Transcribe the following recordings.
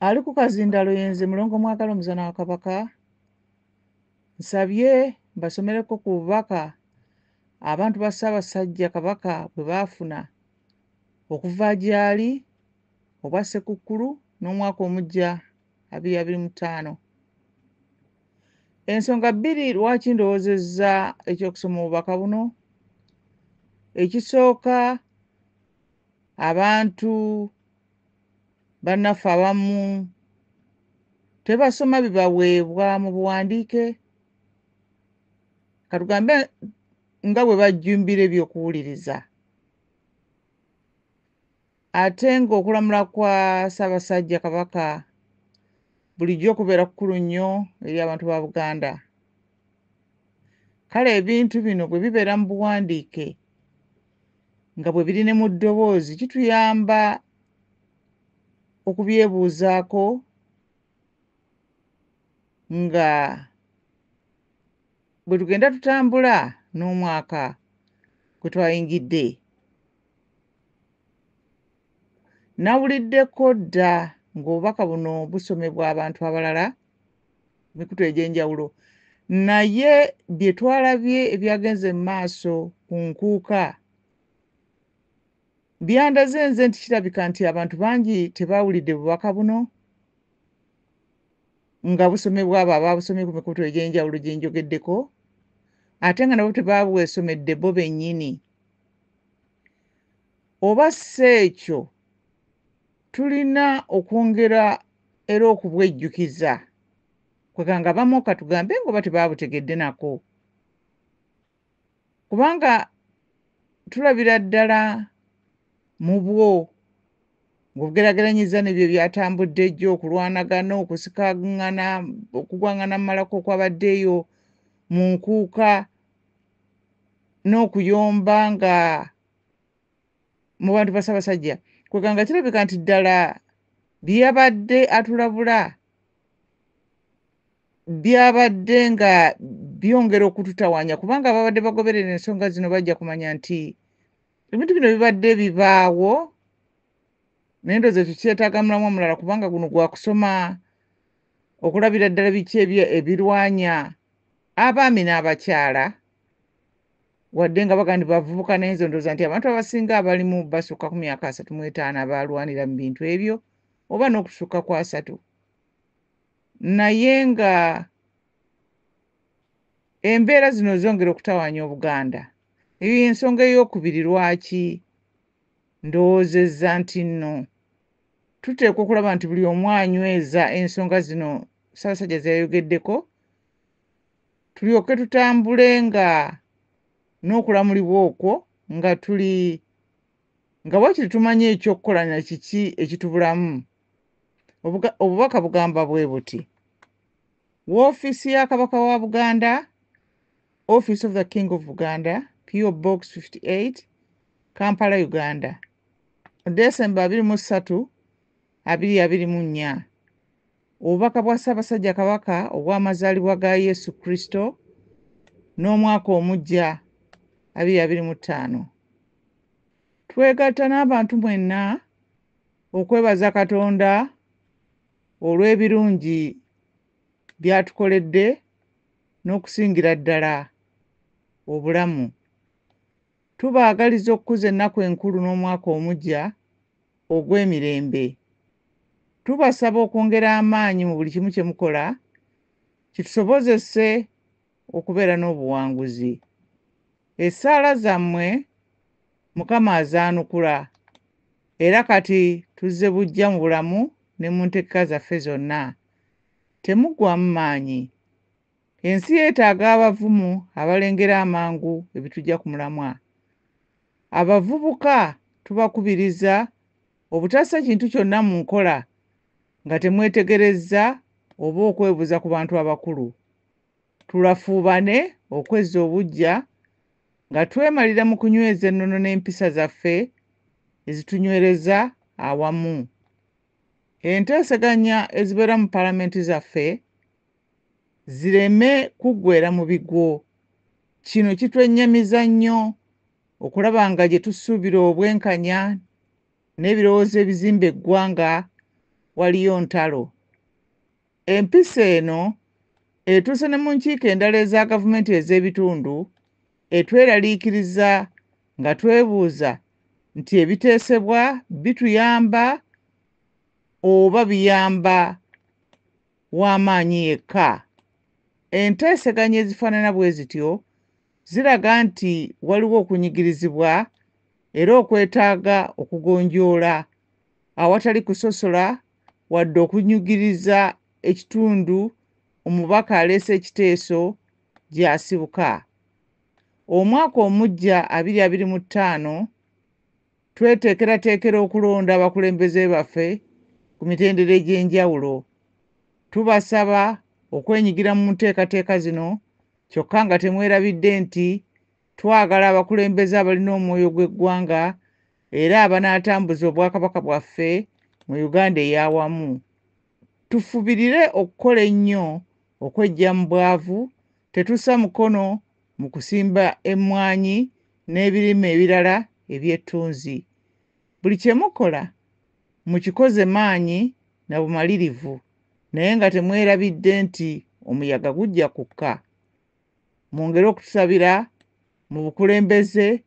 Ali ku kazindalo yenze mulongo mwagala omuzana wa Kabaka. Nsabye basomereko ku bubaka abantu ba Ssaabasajja Kabaka bwe baafuna okuva gy'ali obwa Ssekukkulu n'omwaka omuggya 2025. Ensonga bbiri lwaki ndowoozezza ekyokusoma obubaka buno. Ekisooka, abantu bannaffe abamu tebasoma bibaweebwa mu buwandiike, katugambe nga bwe bajjumbira ebyokuwuliriza. Ate ng'okulamula kwa Ssaabasajja Kabaka bulijjo kubeera kukulu nnyo eri abantu ba Buganda. Kale ebintu bino bwe bibeera mu buwandiike nga bwe biri ne mu ddoboozi kituyamba okubyebuuzaako nga bwe tugenda tutambula n'omwaka gwe twayingidde. Nawuliddeko dda ng'obubaka buno busomebwa abantu abalala emikutu egy'enjawulo, naye bye twalabye ebyagenze mu maaso ku nkuuka byandaze nze nti kirabika nti abantu bangi tebaawulidde bubaka buno nga busomebwa abo abaabusomye ku mikutu egy'enjawulo gye njogeddeko, ate nga nabo tebaabwesomedde bo bennyini. Oba si ekyo tulina okwongera era okubwejjukiza kweganga abamu katugambe ng'oba tebaabutegedde nako, kubanga tulabira ddala mu bwo ng'obugeraageranyiza n'ebyo byatambudde ejjo, okulwanagana, okusikangana, okugwangana mu malako okwabaddeeyo mu nkuuka n'okuyomba nga mu bantu ba Ssaabasajja, kweganga kirabika nti ddala byabadde atulabula byabadde nga byongera okututawaanya, kubanga ababadde bagoberera ensonga zino bajja kumanya nti ebintu bino bibadde bibaawo naye ndowooza tukyetaaga mulamu omulala, kubanga guno gwa kusoma okulabira ddala biki ebirwanya abaami n'abakyala, wadde nga baga nti bavubuka naye nze ndowooza nti abantu abasinga abalimu basukka ku myaka 35 abaalwanira mu bintu ebyo, oba n'okusukka ku 30. Naye nga embeera zino zongera okutawaanya Obuganda. Eyo y'ensonga ey'okubiri lwaki ndowoozezza nti nno tuteekwa okulaba nti buli omu anyweza ensonga zino Ssaabasajja ze yayogeddeko, tulyoke tutambule nga n'okulamulibwa okwo nga wakiri tumanye ekyokukola na kiki ekitubulamu. Obubaka bugamba bwe buti: Woofiisi ya Kabaka wa Buganda, Office of the King of Buganda, P.O. Box 58, Kampala, Uganda, December 23, 2024. Obubaka bwa Ssaabasajja Kabaka obw'amazaalibwa ga Yesu Kristo n'omwaka omuggya 2025. Twegatta n'abantu mwenna okwebaza Katonda olw'ebirungi by'atukoledde n'okusingira ddala obulamu. Tubaagaliza okukuza ennaku enkulu n'omwaka omuggya ogw'emirembe. Tubasaba okwongera amaanyi mu buli kimu kye mukola, kitusobozese okubeera n'obuwanguzi. Essaala zammwe Mukama azaanukula, era kati tuzze bujja mu bulamu ne mu nteeka zaffe zonna. Temuggwaamu maanyi. Ensi yeetaaga abavumu abalengera amangu ebitujja ku mulamwa. Abavubuka tubakubiriza obutassa kintu kyonna mu nkola nga temwetegerezza oba okwebuuza ku bantu abakulu. Tulafuubane okwezza obuggya nga twemalira mu kunyweza ennono n'empisa zaffe ezitunywereza awamu. Enteeseganya ezibeera mu paalamenti zaffe zireme kuggweera mu bigwo. Kino kitwennyamiza nnyo okulaba nga gye tusuubira obwenkanya n'ebirowoozo ebizimba eggwanga waliyo ntalo. Empisa eno etuuse ne mu nkiiko endala eza gavumenti ez'ebitundu etweraliikiriza nga twebuuza nti ebiteesebwa bituyamba oba biyamba w'amaanyi yekka. Enteeseganya ezifaanana bwe zityo ziraga nti waliwo okunyigirizibwa era okwetaaga okugonjoola awatali kusosola wadde okunyigiriza ekitundu omubaka aleese ekiteeso gy'asibuka. Omwaka omuggya 2025 tweteekerateekera okulonda abakulembeze baffe ku mitendera egy'enjawulo. Tubasaba okwenyigira mu nteekateeka zino kyokka nga temwerabidde nti twagala abakulembeze abalina omwoyo gw'eggwanga era abanaatambuza obwakabaka bwaffe mu Uganda ey'awamu. Tufubirire okukola ennyo okweggya mu bwavu, tetussa mukono mu kusimba emmwanyi n'ebirime ebirala eby'ettunzi. Buli kye mukola mukikoze maanyi na bumalirivu, naye nga temwerabidde nti omuyaga gujja kukka. Mwongere okutusabira mu bukulembeze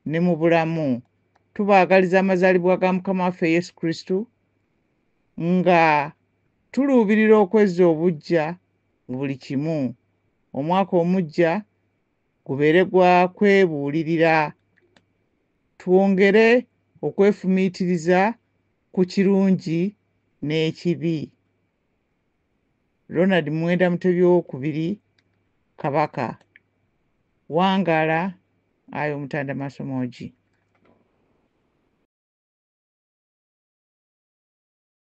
ne mu bulamu. Tubaagaliza amazaalibwa ga Mukama waffe Yesu Kristo nga tuluubirira okwezza obuggya mu buli kimu. Omwaka omuggya gubeere gwa kwebuulirira. Twongere okwefumiitiriza ku kirungi n'ekibi. Ronald Mwenda Mutebi II, Kabaka. Wangaala, Ayo Mutanda Masomogi.